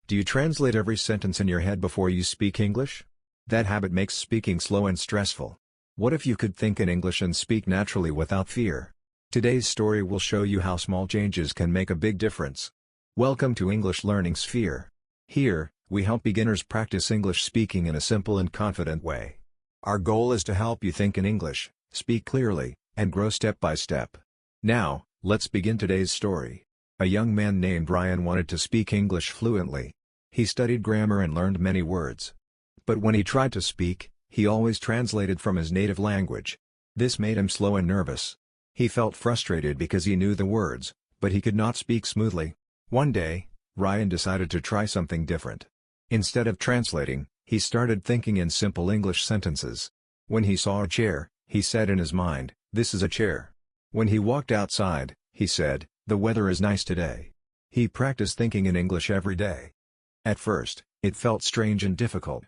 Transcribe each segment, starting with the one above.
Do you translate every sentence in your head before you speak English? That habit makes speaking slow and stressful. What if you could think in English and speak naturally without fear? Today's story will show you how small changes can make a big difference. Welcome to English Learning Sphere. Here, we help beginners practice English speaking in a simple and confident way. Our goal is to help you think in English, speak clearly, and grow step by step. Now, let's begin today's story. A young man named Ryan wanted to speak English fluently. He studied grammar and learned many words. But when he tried to speak, he always translated from his native language. This made him slow and nervous. He felt frustrated because he knew the words, but he could not speak smoothly. One day, Ryan decided to try something different. Instead of translating, he started thinking in simple English sentences. When he saw a chair, he said in his mind, "This is a chair." When he walked outside, he said, "The weather is nice today." He practiced thinking in English every day. At first, it felt strange and difficult.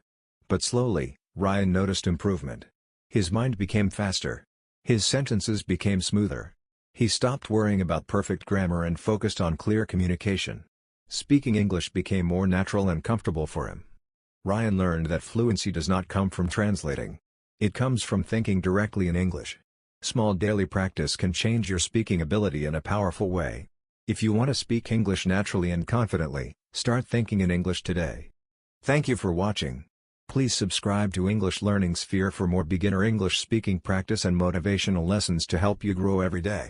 But slowly, Ryan noticed improvement. His mind became faster. His sentences became smoother. He stopped worrying about perfect grammar and focused on clear communication. Speaking English became more natural and comfortable for him. Ryan learned that fluency does not come from translating. It comes from thinking directly in English. Small daily practice can change your speaking ability in a powerful way. If you want to speak English naturally and confidently, start thinking in English today. Thank you for watching. Please subscribe to English Learning Sphere for more beginner English speaking practice and motivational lessons to help you grow every day.